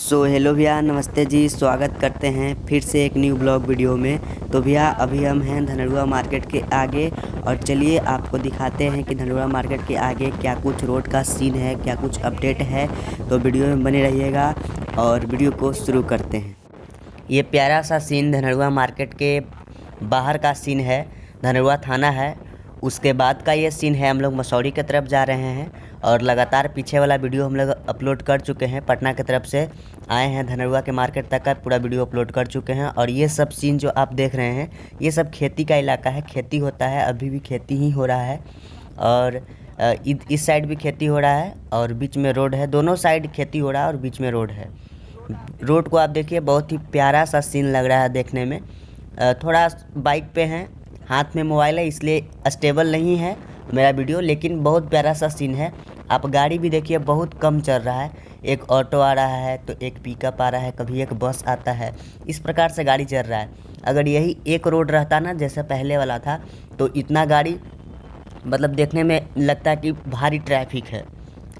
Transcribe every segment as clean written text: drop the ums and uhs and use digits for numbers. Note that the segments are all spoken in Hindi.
सो हेलो भैया, नमस्ते जी। स्वागत करते हैं फिर से एक न्यू ब्लॉग वीडियो में। तो भैया अभी हम हैं धनरूआ मार्केट के आगे और चलिए आपको दिखाते हैं कि धनरूआ मार्केट के आगे क्या कुछ रोड का सीन है, क्या कुछ अपडेट है। तो वीडियो में बने रहिएगा और वीडियो को शुरू करते हैं। ये प्यारा सा सीन धनरूआ मार्केट के बाहर का सीन है। धनरूआ थाना है, उसके बाद का ये सीन है। हम लोग मसौरी की तरफ जा रहे हैं और लगातार पीछे वाला वीडियो हम लोग अपलोड कर चुके हैं। पटना की तरफ से आए हैं, धनरूआ के मार्केट तक का पूरा वीडियो अपलोड कर चुके हैं। और ये सब सीन जो आप देख रहे हैं, ये सब खेती का इलाका है। खेती होता है, अभी भी खेती ही हो रहा है। और इस साइड भी खेती हो रहा है और बीच में रोड है। दोनों साइड खेती हो रहा है और बीच में रोड है। रोड को आप देखिए, बहुत ही प्यारा सा सीन लग रहा है देखने में। थोड़ा बाइक पे हैं, हाथ में मोबाइल है, इसलिए स्टेबल नहीं है मेरा वीडियो, लेकिन बहुत प्यारा सा सीन है। आप गाड़ी भी देखिए, बहुत कम चल रहा है। एक ऑटो आ रहा है तो एक पिकअप आ रहा है, कभी एक बस आता है, इस प्रकार से गाड़ी चल रहा है। अगर यही एक रोड रहता ना जैसे पहले वाला था, तो इतना गाड़ी मतलब देखने में लगता है कि भारी ट्रैफिक है।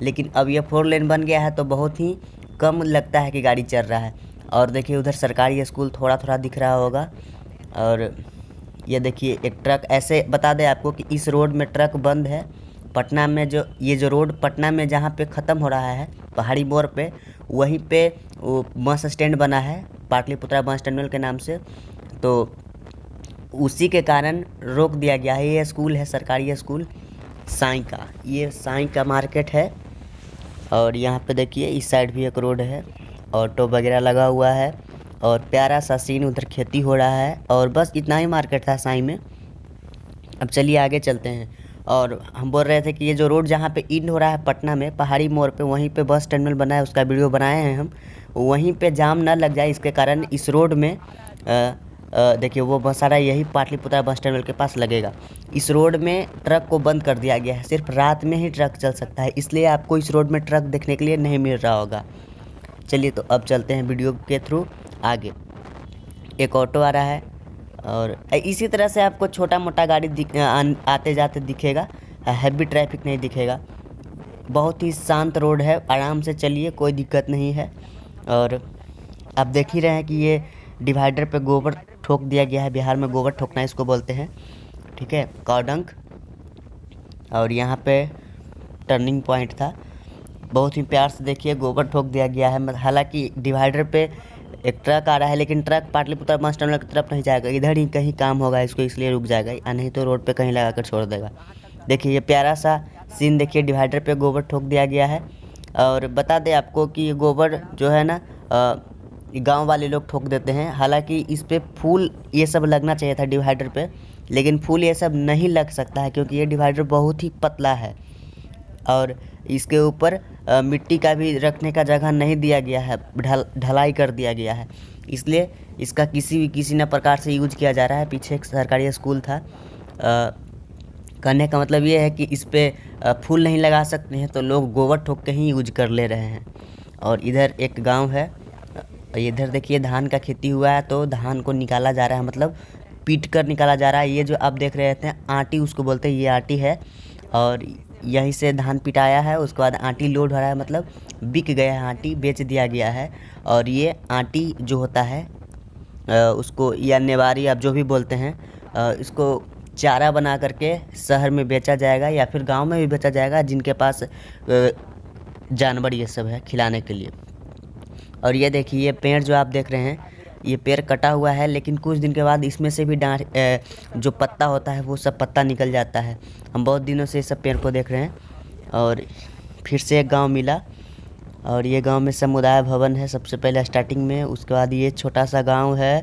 लेकिन अब ये 4 लेन बन गया है तो बहुत ही कम लगता है कि गाड़ी चल रहा है। और देखिए उधर सरकारी स्कूल थोड़ा थोड़ा दिख रहा होगा। और ये देखिए एक ट्रक, ऐसे बता दें आपको कि इस रोड में ट्रक बंद है। पटना में जो ये जो रोड पटना में जहाँ पे ख़त्म हो रहा है पहाड़ी मोड़ पे, वहीं पे वो बस स्टैंड बना है, पाटलिपुत्रा बस टर्मिनल के नाम से। तो उसी के कारण रोक दिया गया है। ये स्कूल है सरकारी स्कूल साईं का, ये साईं का मार्केट है। और यहाँ पे देखिए इस साइड भी एक रोड है, ऑटो वगैरह लगा हुआ है और प्यारा सा सीन, उधर खेती हो रहा है। और बस इतना ही मार्केट था साईं में। अब चलिए आगे चलते हैं। और हम बोल रहे थे कि ये जो रोड जहाँ पे इंड हो रहा है पटना में पहाड़ी मोड़ पे, वहीं पे बस टर्मिनल बना है, उसका वीडियो बनाए हैं हम। वहीं पे जाम ना लग जाए इसके कारण इस रोड में देखिए वो बस आ रहा है, यही पाटलिपुत्रा बस टर्मिनल के पास लगेगा। इस रोड में ट्रक को बंद कर दिया गया है, सिर्फ रात में ही ट्रक चल सकता है, इसलिए आपको इस रोड में ट्रक देखने के लिए नहीं मिल रहा होगा। चलिए तो अब चलते हैं वीडियो के थ्रू आगे। एक ऑटो आ रहा है और इसी तरह से आपको छोटा मोटा गाड़ी आते जाते दिखेगा, हैवी ट्रैफिक नहीं दिखेगा। बहुत ही शांत रोड है, आराम से चलिए, कोई दिक्कत नहीं है। और आप देख ही रहे हैं कि ये डिवाइडर पे गोबर ठोक दिया गया है। बिहार में गोबर ठोकना इसको बोलते हैं, ठीक है, कौडंक। और यहाँ पे टर्निंग पॉइंट था, बहुत ही प्यार से देखिए गोबर ठोक दिया गया है। हालांकि डिवाइडर पे एक ट्रक आ रहा है, लेकिन ट्रक पाटलिपुत्रा बस टर्मिनल की तरफ नहीं जाएगा, इधर ही कहीं काम होगा इसको, इसलिए रुक जाएगा, या नहीं तो रोड पे कहीं लगा कर छोड़ देगा। देखिए ये प्यारा सा सीन देखिए, डिवाइडर पे गोबर ठोक दिया गया है। और बता दें आपको कि ये गोबर जो है ना गांव वाले लोग ठोक देते हैं। हालांकि इस पे फूल ये सब लगना चाहिए था डिवाइडर पे, लेकिन फूल ये सब नहीं लग सकता है क्योंकि ये डिवाइडर बहुत ही पतला है। और इसके ऊपर मिट्टी का भी रखने का जगह नहीं दिया गया है, ढलाई कर दिया गया है, इसलिए इसका किसी न प्रकार से यूज किया जा रहा है। पीछे एक सरकारी स्कूल था। कहने का मतलब ये है कि इस पे फूल नहीं लगा सकते हैं तो लोग गोबर ठोक के ही यूज कर ले रहे हैं। और इधर एक गांव है, इधर देखिए धान का खेती हुआ है, तो धान को निकाला जा रहा है, मतलब पीट कर निकाला जा रहा है। ये जो आप देख रहे थे आटी, उसको बोलते हैं, ये आटी है। और यहीं से धान पिटाया है, उसके बाद आटी लोड हो रहा है, मतलब बिक गया है, आटी बेच दिया गया है। और ये आटी जो होता है उसको, या नेवारी आप जो भी बोलते हैं, इसको चारा बना करके शहर में बेचा जाएगा या फिर गांव में भी बेचा जाएगा, जिनके पास जानवर ये सब है खिलाने के लिए। और ये देखिए ये पेड़ जो आप देख रहे हैं, ये पेड़ कटा हुआ है, लेकिन कुछ दिन के बाद इसमें से भी जो पत्ता होता है वो सब पत्ता निकल जाता है। हम बहुत दिनों से इस सब पेड़ को देख रहे हैं। और फिर से एक गांव मिला, और ये गांव में समुदाय भवन है सबसे पहले स्टार्टिंग में, उसके बाद ये छोटा सा गांव है।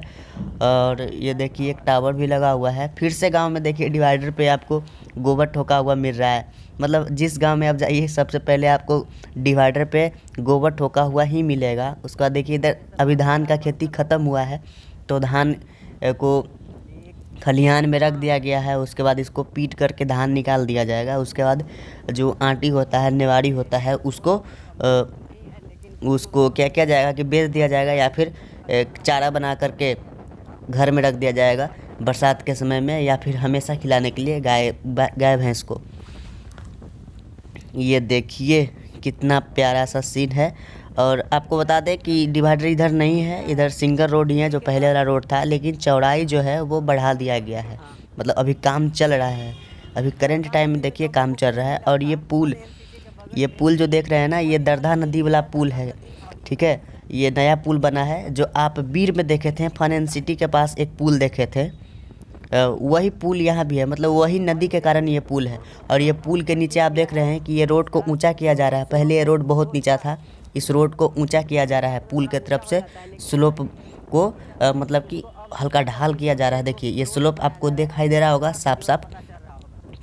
और ये देखिए एक टावर भी लगा हुआ है। फिर से गांव में देखिए डिवाइडर पे आपको गोबर ठोका हुआ मिल रहा है, मतलब जिस गांव में आप जाइए सबसे पहले आपको डिवाइडर पे गोबर ठोका हुआ ही मिलेगा। उसके बाद देखिए इधर अभी धान का खेती ख़त्म हुआ है, तो धान को खलिहान में रख दिया गया है। उसके बाद इसको पीट करके धान निकाल दिया जाएगा। उसके बाद जो आटी होता है, नेवाड़ी होता है, उसको क्या किया जाएगा कि बेच दिया जाएगा, या फिर चारा बना करके घर में रख दिया जाएगा बरसात के समय में, या फिर हमेशा खिलाने के लिए गाय भैंस को। ये देखिए कितना प्यारा सा सीन है। और आपको बता दें कि डिवाइडर इधर नहीं है, इधर सिंगल रोड ही है जो पहले वाला रोड था, लेकिन चौड़ाई जो है वो बढ़ा दिया गया है। मतलब अभी काम चल रहा है, अभी करंट टाइम में देखिए काम चल रहा है। और ये पुल जो देख रहे हैं ना, ये दरधा नदी वाला पुल है, ठीक है। ये नया पुल बना है, जो आप बीर में देखे थे, फन एंड सिटी के पास एक पुल देखे थे, वही पुल यहाँ भी है। मतलब वही नदी के कारण ये पुल है। और ये पुल के नीचे आप देख रहे हैं कि ये रोड को ऊंचा किया जा रहा है। पहले ये रोड बहुत नीचा था, इस रोड को ऊंचा किया जा रहा है पुल के तरफ से। स्लोप को मतलब कि हल्का ढाल किया जा रहा है। देखिए ये स्लोप आपको दिखाई दे रहा होगा, साफ साफ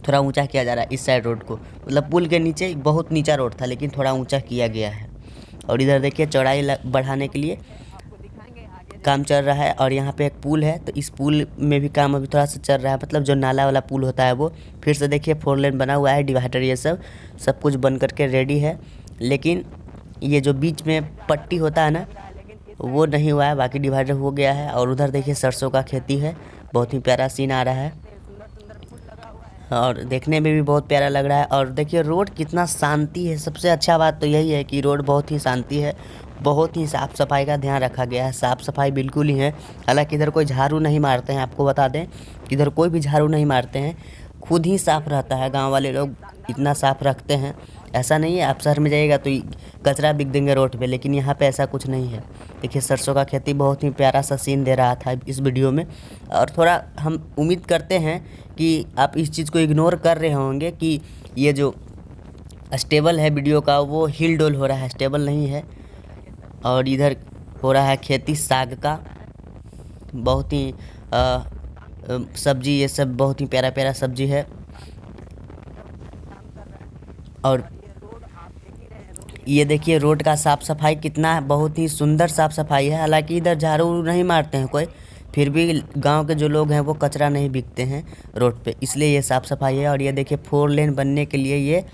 थोड़ा ऊंचा किया जा रहा है इस साइड रोड को। मतलब पुल के नीचे बहुत नीचा रोड था, लेकिन थोड़ा ऊंचा किया गया है। और इधर देखिए चौड़ाई बढ़ाने के लिए काम चल रहा है। और यहाँ पे एक पुल है, तो इस पुल में भी काम अभी थोड़ा सा चल रहा है। मतलब जो नाला वाला पुल होता है वो फिर से देखिए 4 लेन बना हुआ है, डिवाइडर ये सब कुछ बन करके रेडी है। लेकिन ये जो बीच में पट्टी होता है ना, वो नहीं हुआ है, बाकी डिवाइडर हो गया है। और उधर देखिए सरसों का खेती है, बहुत ही प्यारा सीन आ रहा है और देखने में भी बहुत प्यारा लग रहा है। और देखिए रोड कितना शांति है। सबसे अच्छा बात तो यही है कि रोड बहुत ही शांति है, बहुत ही साफ़ सफाई का ध्यान रखा गया है। साफ़ सफाई बिल्कुल ही है। हालांकि इधर कोई झाड़ू नहीं मारते हैं, आपको बता दें कि इधर कोई भी झाड़ू नहीं मारते हैं, खुद ही साफ़ रहता है। गांव वाले लोग इतना साफ़ रखते हैं, ऐसा नहीं है आप शहर में जाइएगा तो कचरा बिक देंगे रोड पे, लेकिन यहाँ पे ऐसा कुछ नहीं है। देखिए सरसों का खेती बहुत ही प्यारा सा सीन दे रहा था इस वीडियो में। और थोड़ा हम उम्मीद करते हैं कि आप इस चीज़ को इग्नोर कर रहे होंगे कि ये जो स्टेबल है वीडियो का वो हिल डोल हो रहा है, स्टेबल नहीं है। और इधर हो रहा है खेती साग का, बहुत ही सब्जी, ये सब बहुत ही प्यारा प्यारा सब्जी है। और ये देखिए रोड का साफ़ सफाई कितना, बहुत ही सुंदर साफ़ सफाई है। हालांकि इधर झाड़ू नहीं मारते हैं कोई, फिर भी गांव के जो लोग हैं वो कचरा नहीं बिकते हैं रोड पे, इसलिए ये साफ़ सफाई है। और ये देखिए 4 लेन बनने के लिए ये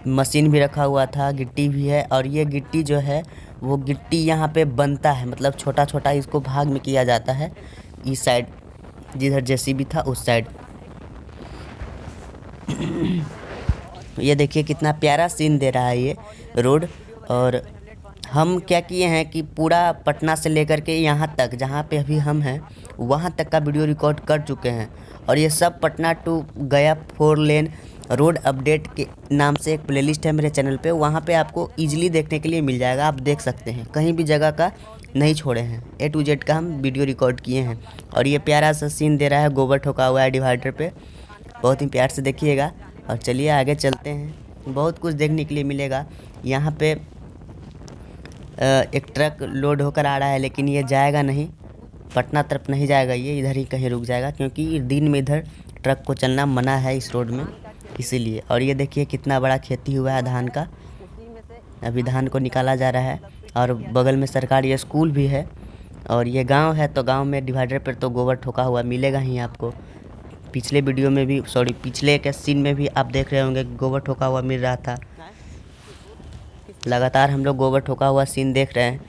मशीन भी रखा हुआ था, गिट्टी भी है। और ये गिट्टी जो है वो गिट्टी यहाँ पे बनता है, मतलब छोटा छोटा इसको भाग में किया जाता है। इस साइड जिधर जेसीबी था उस साइड ये देखिए कितना प्यारा सीन दे रहा है ये रोड। और हम क्या किए हैं कि पूरा पटना से लेकर के यहाँ तक जहाँ पे अभी हम हैं वहाँ तक का वीडियो रिकॉर्ड कर चुके हैं। और ये सब पटना टू गया 4 लेन रोड अपडेट के नाम से एक प्लेलिस्ट है मेरे चैनल पे, वहाँ पे आपको इजीली देखने के लिए मिल जाएगा। आप देख सकते हैं, कहीं भी जगह का नहीं छोड़े हैं, A to Z का हम वीडियो रिकॉर्ड किए हैं। और ये प्यारा सा सीन दे रहा है, गोबर ठोका हुआ है डिवाइडर पे, बहुत ही प्यार से देखिएगा। और चलिए आगे चलते हैं, बहुत कुछ देखने के लिए मिलेगा। यहाँ पे एक ट्रक लोड होकर आ रहा है, लेकिन ये जाएगा नहीं, पटना तरफ नहीं जाएगा, ये इधर ही कहीं रुक जाएगा, क्योंकि दिन में इधर ट्रक को चलना मना है इस रोड में, इसीलिए। और ये देखिए कितना बड़ा खेती हुआ है धान का, अभी धान को निकाला जा रहा है। और बगल में सरकारी स्कूल भी है। और ये गांव है, तो गांव में डिवाइडर पर तो गोबर ठोका हुआ मिलेगा ही आपको। पिछले वीडियो में भी, सॉरी पिछले के सीन में भी आप देख रहे होंगे गोबर ठोका हुआ मिल रहा था। लगातार हम लोग गोबर ठोका हुआ सीन देख रहे हैं।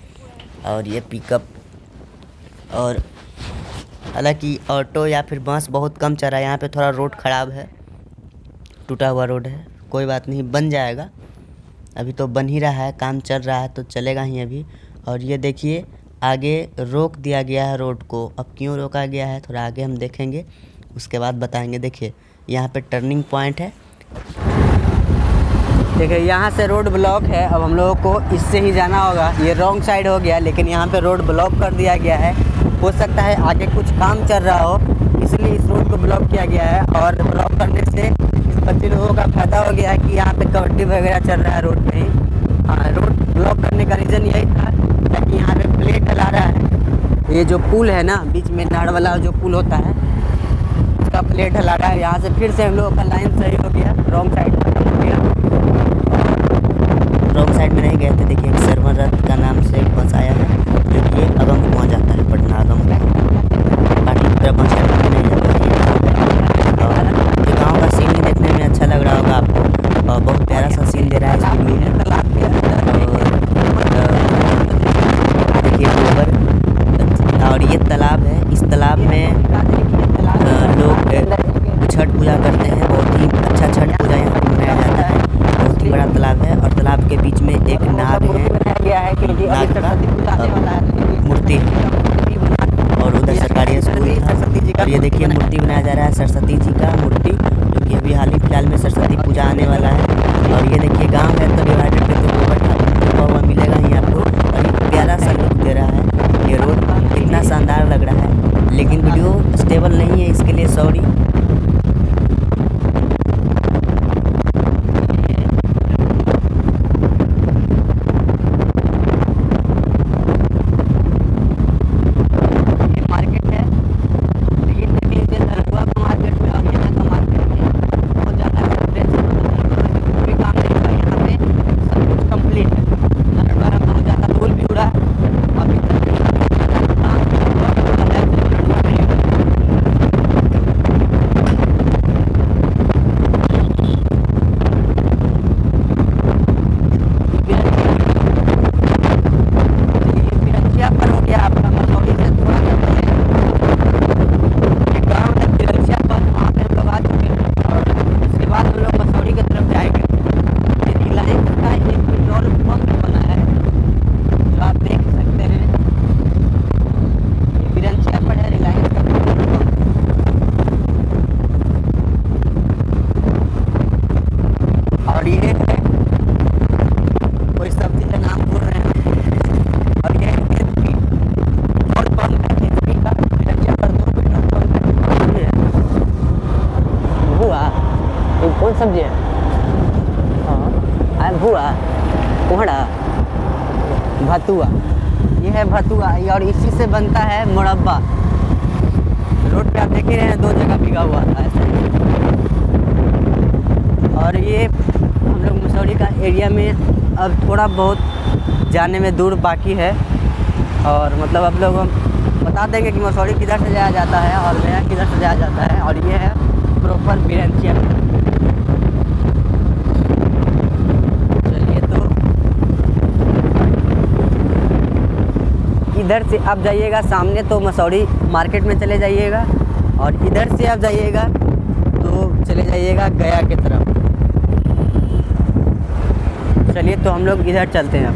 और ये पिकअप, और हालांकि ऑटो या फिर बस बहुत कम चल रहा है। यहाँ पे थोड़ा रोड ख़राब है, टूटा हुआ रोड है, कोई बात नहीं, बन जाएगा। अभी तो बन ही रहा है, काम चल रहा है तो चलेगा ही अभी। और ये देखिए आगे रोक दिया गया है रोड को। अब क्यों रोका गया है थोड़ा आगे हम देखेंगे, उसके बाद बताएंगे। देखिए यहाँ पे टर्निंग पॉइंट है, देखिए यहाँ से रोड ब्लॉक है। अब हम लोगों को इससे ही जाना होगा, ये रॉन्ग साइड हो गया, लेकिन यहाँ पे रोड ब्लॉक कर दिया गया है। हो सकता है आगे कुछ काम चल रहा हो, इसलिए इस रोड को ब्लॉक किया गया है। और ब्लॉक करने से इस बच्चे लोगों का फायदा हो गया है कि यहाँ पे कबड्डी वगैरह चल रहा है रोड पे ही। हाँ, रोड ब्लॉक करने का रीज़न यही था, ताकि यहाँ पे प्लेट डला रहा है। ये जो पुल है ना, बीच में नाड़ वाला जो पुल होता है, उसका प्लेट ढला रहा है। यहाँ से फिर से हम लोगों का लाइन सही हो गया, रॉन्ग साइड हो गया, रॉन्ग साइड में नहीं गए थे। देखिए एक सर्वर रथ का नाम से एक बस आया है, जो कि अगम पहुँच जाता है, पटना अगम पार्टी की तरफ बस नहीं जाता है। और ये गाँव का सीन भी देखने में अच्छा लग रहा होगा आपको, और बहुत प्यारा सा सीन दे रहा है इस वीडियो में। देखिए गोबर, और ये तालाब है, इस तालाब में लोग छठ पूजा करते हैं। बहुत ही अच्छा छठ पूजा यहाँ पर मनाया जाता है, बहुत ही बड़ा तालाब है। और तालाब के बीच में एक नाग का मूर्ति और उधर सरकारी स्कूल था। और ये देखिए मूर्ति बनाया जा रहा है सरस्वती जी का मूर्ति, जो कि अभी हाल ही फिलहाल में सरस्वती पूजा आने वाला है। और ये देखिए गांव है तो डिवाइडेड पे तो गोबर हुआ मिलेगा ही आपको। और ये प्यारा सा लुक दे रहा है, ये रोड कितना शानदार लग रहा है। लेकिन वीडियो स्टेबल नहीं है, इसके लिए सॉरी। कौन सब्जी है? हाँ भुआ, कोहड़ा, भतुआ। ये है भतुआ और इसी से बनता है मुरब्बा। रोड पे आप देख ही रहे हैं, 2 जगह बिका हुआ था ऐसा। और ये हम लोग मसौरी का एरिया में अब थोड़ा बहुत जाने में दूर बाकी है। और मतलब आप लोग बता देंगे कि मसौरी किधर से जाया जाता है और गया किधर से जाया जाता है। और ये है प्रॉपर बिरंचिया। चलिए तो इधर से आप जाइएगा सामने तो मसौरी मार्केट में चले जाइएगा, और इधर से आप जाइएगा तो चले जाइएगा गया की तरफ। चलिए तो हम लोग इधर चलते हैं अब।